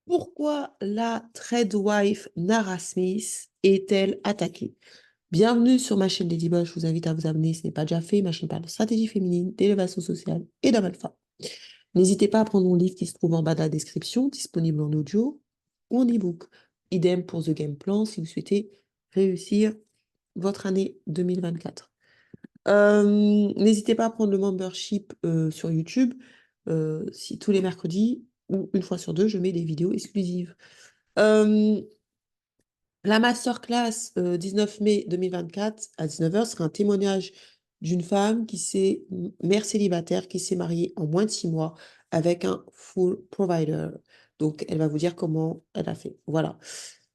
Pourquoi la Threadwife Nara Smith est-elle attaquée? Bienvenue sur ma chaîne Ladyboss. Je vous invite à vous abonner si ce n'est pas déjà fait. Ma chaîne parle de stratégie féminine, d'élévation sociale et d'homme alpha. N'hésitez pas à prendre mon livre qui se trouve en bas de la description, disponible en audio ou en e-book. Idem pour The Game Plan si vous souhaitez réussir votre année 2024. N'hésitez pas à prendre le membership sur YouTube. Si tous les mercredis ou une fois sur deux, je mets des vidéos exclusives. Euh, la masterclass 19 mai 2024 à 19h sera un témoignage d'une femme mère célibataire, qui s'est mariée en moins de 6 mois avec un full provider. Donc, elle va vous dire comment elle a fait. Voilà.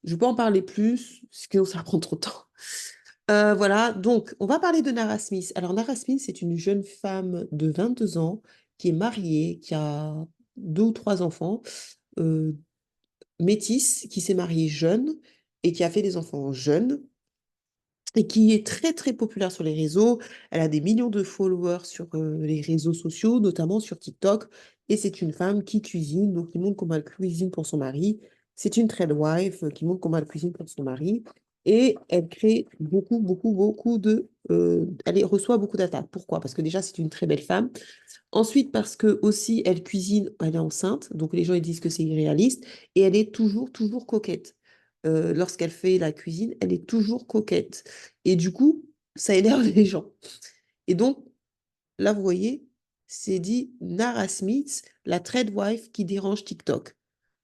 Je ne vais pas en parler plus, sinon ça prend trop de temps. Voilà, donc on va parler de Nara Smith. Alors, Nara Smith, c'est une jeune femme de 22 ans qui est mariée, qui a 2 ou 3 enfants. euh, Métisse, qui s'est mariée jeune et qui a fait des enfants jeunes et qui est très très populaire sur les réseaux. Elle a des millions de followers sur les réseaux sociaux, notamment sur TikTok. Et c'est une femme qui cuisine, donc qui montre comment elle cuisine pour son mari. C'est une wife qui montre comment elle cuisine pour son mari. Et elle crée beaucoup, beaucoup, beaucoup de... reçoit beaucoup d'attaques. Pourquoi? Parce que déjà, c'est une très belle femme. Ensuite, parce que aussi, elle cuisine, elle est enceinte, donc les gens ils disent que c'est irréaliste, et elle est toujours, toujours coquette. Lorsqu'elle fait la cuisine, elle est toujours coquette. Et du coup, ça énerve les gens. Et donc, là, vous voyez, c'est dit Nara Smith, la wife qui dérange TikTok.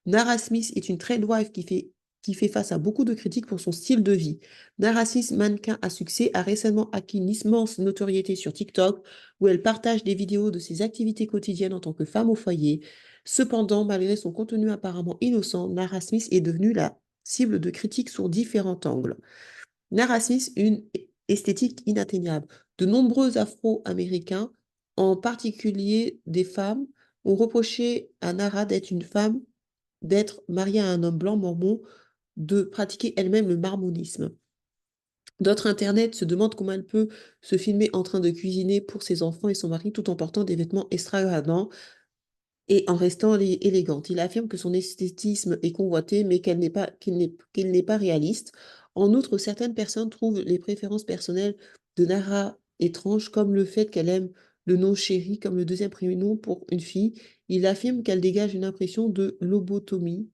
Nara Smith est une wife qui fait face à beaucoup de critiques pour son style de vie. Nara Smith, mannequin à succès, a récemment acquis une immense notoriété sur TikTok, où elle partage des vidéos de ses activités quotidiennes en tant que femme au foyer. Cependant, malgré son contenu apparemment innocent, Nara Smith est devenue la cible de critiques sur différents angles. Nara Smith, une esthétique inatteignable. De nombreux Afro-Américains, en particulier des femmes, ont reproché à Nara d'être mariée à un homme blanc mormon, de pratiquer elle-même le mormonisme. D'autres Internet se demandent comment elle peut se filmer en train de cuisiner pour ses enfants et son mari tout en portant des vêtements extravagants et en restant élégante. Il affirme que son esthétisme est convoité, mais qu'il n'est pas réaliste. En outre, certaines personnes trouvent les préférences personnelles de Nara étranges, comme le fait qu'elle aime le nom chéri comme le deuxième prénom pour une fille. Il affirme qu'elle dégage une impression de lobotomie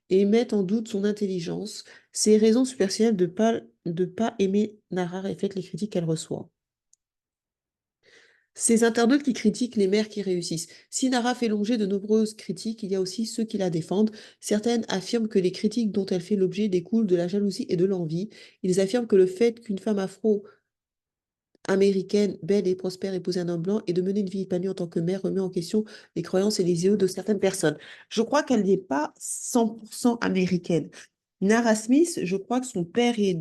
et mettent en doute son intelligence. Ces raisons superficielles de pas aimer Nara reflètent les critiques qu'elle reçoit. Ces internautes qui critiquent les mères qui réussissent. Si Nara fait l'objet de nombreuses critiques, il y a aussi ceux qui la défendent. Certaines affirment que les critiques dont elle fait l'objet découlent de la jalousie et de l'envie. Ils affirment que le fait qu'une femme afro-américaine, belle et prospère, épouse un homme blanc et de mener une vie épanouie en tant que mère remet en question les croyances et les idéaux de certaines personnes. Je crois qu'elle n'est pas 100% américaine. Nara Smith, je crois que son père est...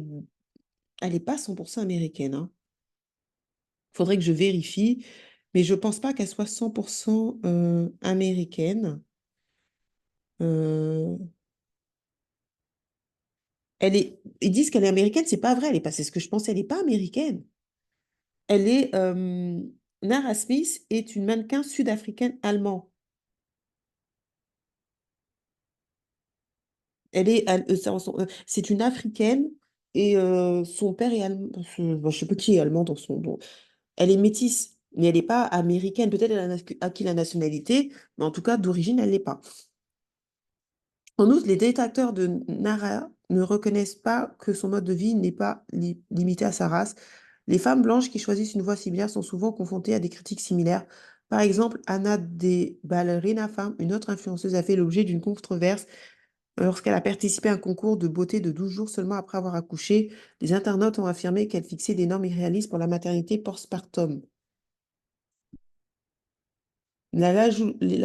Elle n'est pas 100% américaine, hein. Faudrait que je vérifie, mais je pense pas qu'elle soit 100% américaine. Euh, Ils disent qu'elle est américaine, c'est pas vrai, elle est pas, c'est ce que je pensais, elle n'est pas américaine. Nara Smith est une mannequin sud-africaine allemand. C'est une africaine et son père est allemand. Je sais pas qui est allemand dans son nom. Elle est métisse, mais elle n'est pas américaine. Peut-être elle a acquis la nationalité, mais en tout cas, d'origine, elle l'est pas. En outre, les détracteurs de Nara ne reconnaissent pas que son mode de vie n'est pas limité à sa race. Les femmes blanches qui choisissent une voie similaire sont souvent confrontées à des critiques similaires. Par exemple, Anna de Ballerina Femme, une autre influenceuse, a fait l'objet d'une controverse lorsqu'elle a participé à un concours de beauté de 12 jours seulement après avoir accouché. Les internautes ont affirmé qu'elle fixait des normes irréalistes pour la maternité postpartum. La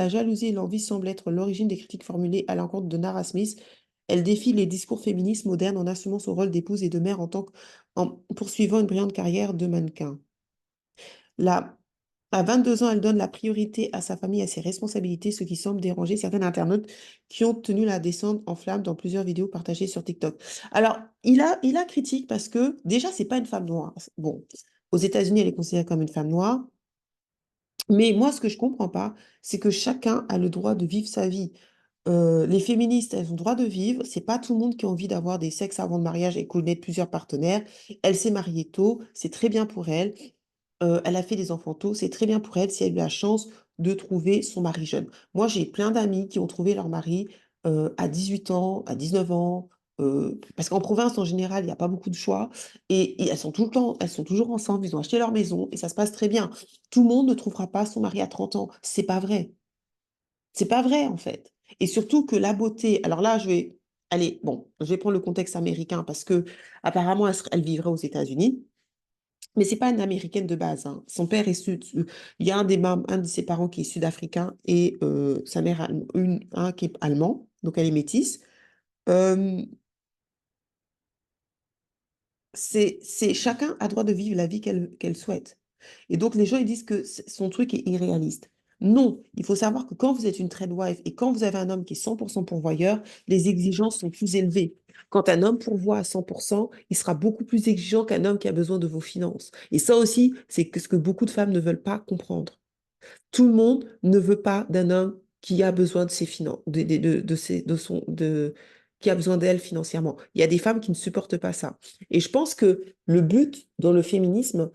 jalousie et l'envie semblent être l'origine des critiques formulées à l'encontre de Nara Smith. Elle défie les discours féministes modernes en assumant son rôle d'épouse et de mère en poursuivant une brillante carrière de mannequin. La- à 22 ans, elle donne la priorité à sa famille et à ses responsabilités, ce qui semble déranger certains internautes qui ont tenu la descente en flamme dans plusieurs vidéos partagées sur TikTok. Alors, il a critique parce que déjà, c'est pas une femme noire. Bon, aux États-Unis, elle est considérée comme une femme noire. Mais moi, ce que je comprends pas, c'est que chacun a le droit de vivre sa vie. Les féministes, elles ont le droit de vivre. C'est pas tout le monde qui a envie d'avoir des sexes avant le mariage et connaître plusieurs partenaires. Elle s'est mariée tôt, c'est très bien pour elle. Elle a fait des enfants tôt, c'est très bien pour elle si elle a eu la chance de trouver son mari jeune. Moi, j'ai plein d'amis qui ont trouvé leur mari à 18 ans, à 19 ans, parce qu'en province, en général, il n'y a pas beaucoup de choix, et elles sont tout le temps, elles sont toujours ensemble, ils ont acheté leur maison, et ça se passe très bien. Tout le monde ne trouvera pas son mari à 30 ans, c'est pas vrai. C'est pas vrai, en fait. Et surtout que la beauté, alors là, allez, bon, je vais prendre le contexte américain, parce que apparemment, elle vivrait aux États-Unis. Mais c'est pas une Américaine de base, hein. Son père est il y a un de ses parents qui est sud-africain et sa mère, un qui est allemand, donc elle est métisse. Euh, chacun a droit de vivre la vie qu'elle souhaite. Et donc les gens ils disent que son truc est irréaliste. Non, il faut savoir que quand vous êtes une trade wife et quand vous avez un homme qui est 100% pourvoyeur, les exigences sont plus élevées. Quand un homme pourvoit à 100%, il sera beaucoup plus exigeant qu'un homme qui a besoin de vos finances. Et ça aussi, c'est ce que beaucoup de femmes ne veulent pas comprendre. Tout le monde ne veut pas d'un homme qui a besoin de ses finances, qui a besoin d'elle financièrement. Il y a des femmes qui ne supportent pas ça. Et je pense que le but dans le féminisme,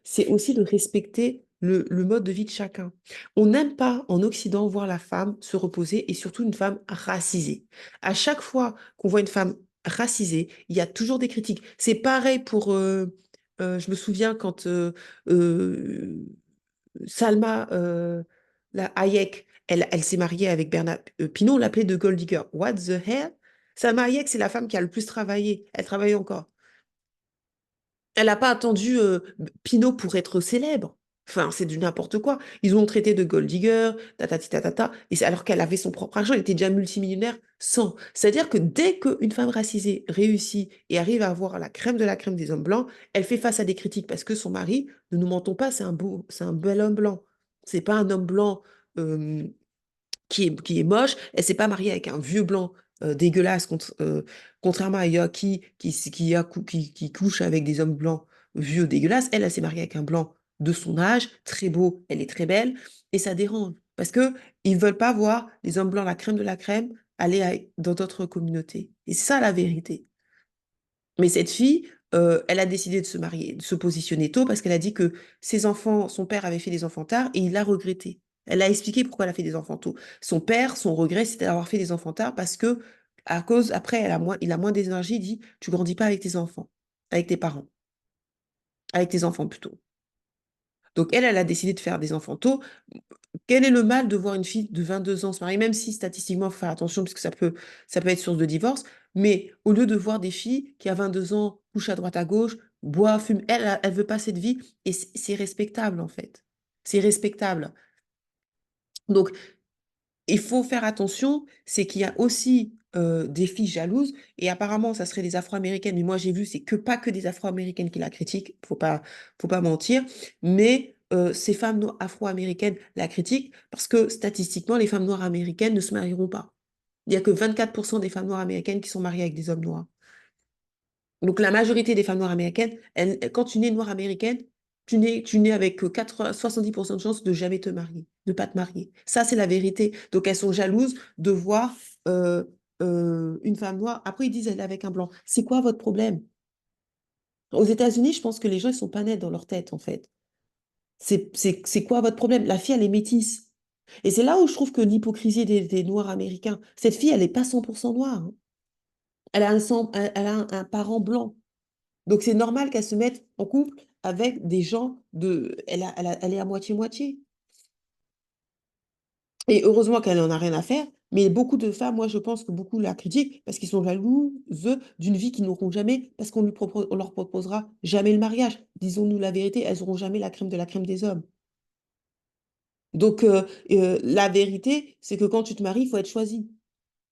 c'est aussi de respecter le mode de vie de chacun. On n'aime pas en Occident voir la femme se reposer et surtout une femme racisée. À chaque fois qu'on voit une femme racisée, il y a toujours des critiques. C'est pareil pour, je me souviens quand euh, Salma Hayek, elle s'est mariée avec Bernard Pinault, on l'appelait de Gold Digger. What the hell? Salma Hayek, c'est la femme qui a le plus travaillé. Elle travaille encore. Elle n'a pas attendu Pinault pour être célèbre. Enfin, c'est du n'importe quoi. Ils l'ont traité de gold digger, tatati tatata, et alors qu'elle avait son propre argent, elle était déjà multimillionnaire sans. C'est-à-dire que dès qu'une femme racisée réussit et arrive à avoir la crème de la crème des hommes blancs, elle fait face à des critiques parce que son mari, ne nous mentons pas, c'est un bel homme blanc. C'est pas un homme blanc euh, qui est moche. Elle s'est pas mariée avec un vieux blanc dégueulasse, contrairement à Yoki qui couche avec des hommes blancs vieux dégueulasses. Elle s'est mariée avec un blanc de son âge, très beau, elle est très belle, et ça dérange. Parce que ils veulent pas voir les hommes blancs, la crème de la crème, aller dans d'autres communautés. Et c'est ça la vérité. Mais cette fille, elle a décidé de se marier, de se positionner tôt parce qu'elle a dit que ses enfants, son père avait fait des enfants tard et il l'a regretté. Elle a expliqué pourquoi elle a fait des enfants tôt. Son père, son regret, c'était d'avoir fait des enfants tard parce que, à cause, après, il a moins d'énergie, il dit, tu grandis pas avec tes enfants, avec tes parents, avec tes enfants plutôt. Donc elle a décidé de faire des enfants tôt. Quel est le mal de voir une fille de 22 ans se marier, même si statistiquement, il faut faire attention, parce que ça peut être source de divorce, mais au lieu de voir des filles qui, à 22 ans, couchent à droite à gauche, boivent, fument, elle veut pas cette vie, et c'est respectable, en fait. C'est respectable. Donc, il faut faire attention, c'est qu'il y a aussi des filles jalouses, et apparemment, ça serait des Afro-Américaines, mais moi j'ai vu, c'est pas que des Afro-Américaines qui la critiquent, faut pas mentir, mais ces femmes afro-américaines la critiquent parce que statistiquement, les femmes noires américaines ne se marieront pas. Il n'y a que 24% des femmes noires américaines qui sont mariées avec des hommes noirs. Donc la majorité des femmes noires américaines, quand tu nais noire américaine, tu nais avec 70% de chances de jamais te marier, de pas te marier. Ça, c'est la vérité. Donc elles sont jalouses de voir euh, une femme noire. Après, ils disent elle est avec un blanc. C'est quoi votre problème? Aux États-Unis, je pense que les gens, ils sont pas nets dans leur tête, en fait. C'est quoi votre problème? La fille, elle est métisse. Et c'est là où je trouve que l'hypocrisie des Noirs américains, cette fille, elle n'est pas 100% noire, hein. Elle a un parent blanc. Donc c'est normal qu'elle se mette en couple avec des gens de... Elle est à moitié-moitié. Et heureusement qu'elle n'en a rien à faire. Mais beaucoup de femmes, moi je pense que beaucoup la critiquent parce qu'ils sont jalouses d'une vie qu'ils n'auront jamais, parce on leur proposera jamais le mariage. Disons-nous la vérité, elles n'auront jamais la crème de la crème des hommes. Donc la vérité, c'est que quand tu te maries, il faut être choisi.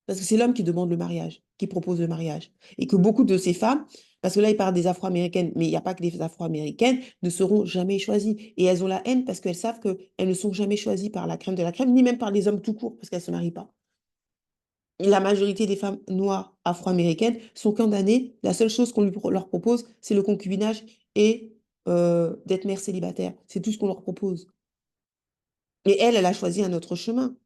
Parce que c'est l'homme qui demande le mariage, qui propose le mariage. Et que beaucoup de ces femmes, parce que là, il parle des Afro-Américaines, mais il n'y a pas que des Afro-Américaines, ne seront jamais choisies. Et elles ont la haine parce qu'elles savent qu'elles ne sont jamais choisies par la crème de la crème, ni même par les hommes tout court, parce qu'elles ne se marient pas. Et la majorité des femmes noires afro-américaines sont condamnées. La seule chose qu'on leur propose, c'est le concubinage et d'être mère célibataire. C'est tout ce qu'on leur propose. Et elle a choisi un autre chemin.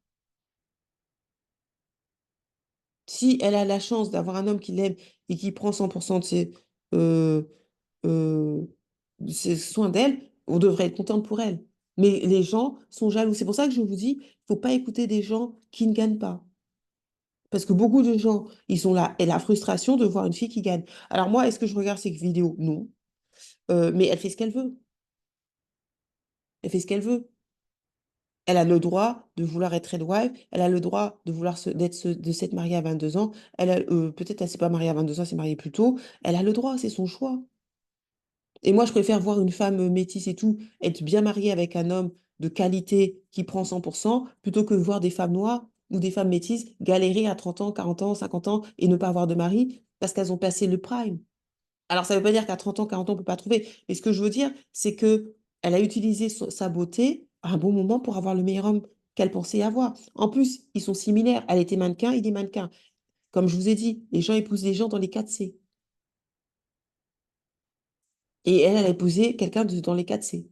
Si elle a la chance d'avoir un homme qui l'aime et qui prend 100% euh, euh, de ses soins d'elle, on devrait être contente pour elle. Mais les gens sont jaloux. C'est pour ça que je vous dis, il ne faut pas écouter des gens qui ne gagnent pas. Parce que beaucoup de gens, ils sont là. Et la frustration de voir une fille qui gagne. Alors moi, est-ce que je regarde ces vidéos? Non. Mais elle fait ce qu'elle veut. Elle fait ce qu'elle veut. Elle a le droit de vouloir être wife, elle a le droit de vouloir de s'être mariée à 22 ans, peut-être elle s'est pas mariée à 22 ans, elle s'est mariée plus tôt, elle a le droit, c'est son choix. Et moi, je préfère voir une femme métisse et tout, être bien mariée avec un homme de qualité qui prend 100%, plutôt que voir des femmes noires ou des femmes métisses galérer à 30 ans, 40 ans, 50 ans et ne pas avoir de mari parce qu'elles ont passé le prime. Alors, ça ne veut pas dire qu'à 30 ans, 40 ans, on ne peut pas trouver. Mais ce que je veux dire, c'est que elle a utilisé sa beauté à un bon moment pour avoir le meilleur homme qu'elle pensait avoir. En plus, ils sont similaires. Elle était mannequin, il est mannequin. Comme je vous ai dit, les gens épousent les gens dans les 4C. Et elle, elle a épousé quelqu'un dans les 4C.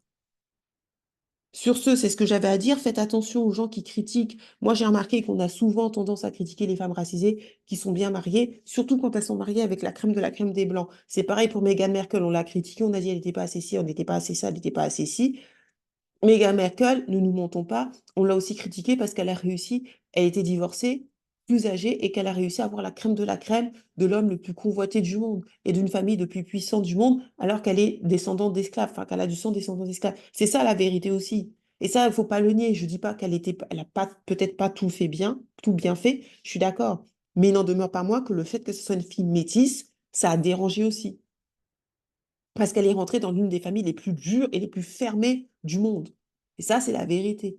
Sur ce, c'est ce que j'avais à dire. Faites attention aux gens qui critiquent. Moi, j'ai remarqué qu'on a souvent tendance à critiquer les femmes racisées qui sont bien mariées, surtout quand elles sont mariées avec la crème de la crème des Blancs. C'est pareil pour Meghan Merkel. On l'a critiquée, on a dit elle n'était pas assez ci, on n'était pas assez ça, elle n'était pas assez ci. Meghan Merkel, ne nous mentons pas, on l'a aussi critiquée parce qu'elle a réussi, elle était divorcée, plus âgée, et qu'elle a réussi à avoir la crème de la crème de l'homme le plus convoité du monde et d'une famille le plus puissante du monde, alors qu'elle est descendante d'esclaves, enfin qu'elle a du sang descendant d'esclaves. C'est ça la vérité aussi. Et ça, il ne faut pas le nier. Je ne dis pas elle n'a pas, peut-être pas tout fait bien, tout bien fait, je suis d'accord. Mais il n'en demeure pas moins que le fait que ce soit une fille métisse, ça a dérangé aussi parce qu'elle est rentrée dans l'une des familles les plus dures et les plus fermées du monde. Et ça, c'est la vérité.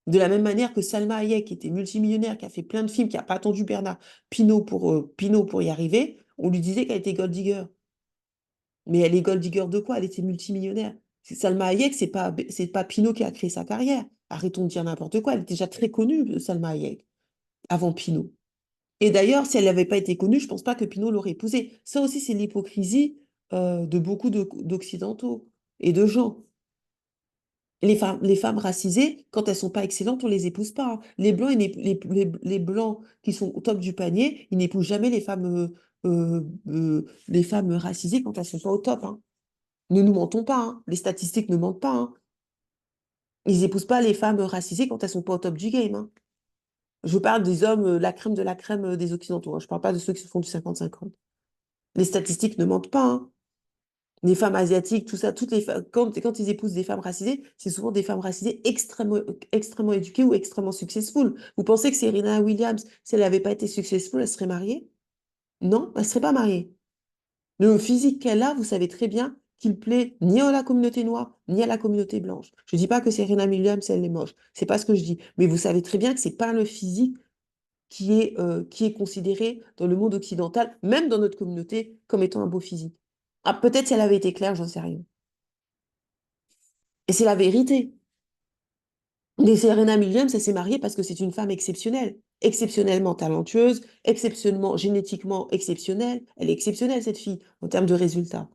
De la même manière que Salma Hayek, qui était multimillionnaire, qui a fait plein de films, qui n'a pas attendu Bernard Pinault pour y arriver, on lui disait qu'elle était gold digger. Mais elle est gold digger de quoi? Elle était multimillionnaire. Salma Hayek, c'est pas Pinault qui a créé sa carrière. Arrêtons de dire n'importe quoi. Elle était déjà très connue, Salma Hayek, avant Pinault. Et d'ailleurs, si elle n'avait pas été connue, je ne pense pas que Pinault l'aurait épousée. Ça aussi, c'est l'hypocrisie de beaucoup d'Occidentaux et de gens. Les femmes racisées, quand elles ne sont pas excellentes, on ne les épouse pas, hein. Les blancs, les blancs qui sont au top du panier, ils n'épousent jamais les femmes racisées quand elles ne sont pas au top, hein. Ne nous mentons pas, hein. Les statistiques ne mentent pas, hein. Ils n'épousent pas les femmes racisées quand elles ne sont pas au top du game, hein. Je parle des hommes, la crème de la crème des Occidentaux, hein. Je ne parle pas de ceux qui se font du 50-50. Les statistiques ne mentent pas, hein. Les femmes asiatiques, tout ça, quand ils épousent des femmes racisées, c'est souvent des femmes racisées extrêmement éduquées ou extrêmement successful. Vous pensez que Serena Williams, si elle n'avait pas été successful, elle serait mariée? Non, elle ne serait pas mariée. Le physique qu'elle a, vous savez très bien qu'il plaît ni à la communauté noire, ni à la communauté blanche. Je ne dis pas que Serena Williams, elle est moche. C'est pas ce que je dis. Mais vous savez très bien que c'est pas le physique qui est considéré dans le monde occidental, même dans notre communauté, comme étant un beau physique. Ah, peut-être si elle avait été claire, j'en sais rien. Et c'est la vérité. Mais Serena Williams, elle s'est mariée parce que c'est une femme exceptionnelle, exceptionnellement talentueuse, exceptionnellement génétiquement exceptionnelle. Elle est exceptionnelle, cette fille, en termes de résultats.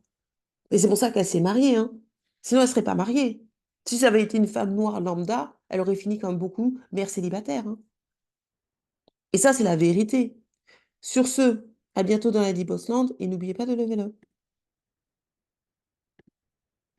Et c'est pour ça qu'elle s'est mariée, hein. Sinon, elle ne serait pas mariée. Si ça avait été une femme noire lambda, elle aurait fini comme beaucoup, mère célibataire, hein. Et ça, c'est la vérité. Sur ce, à bientôt dans la Deep Bossland et n'oubliez pas de lever le.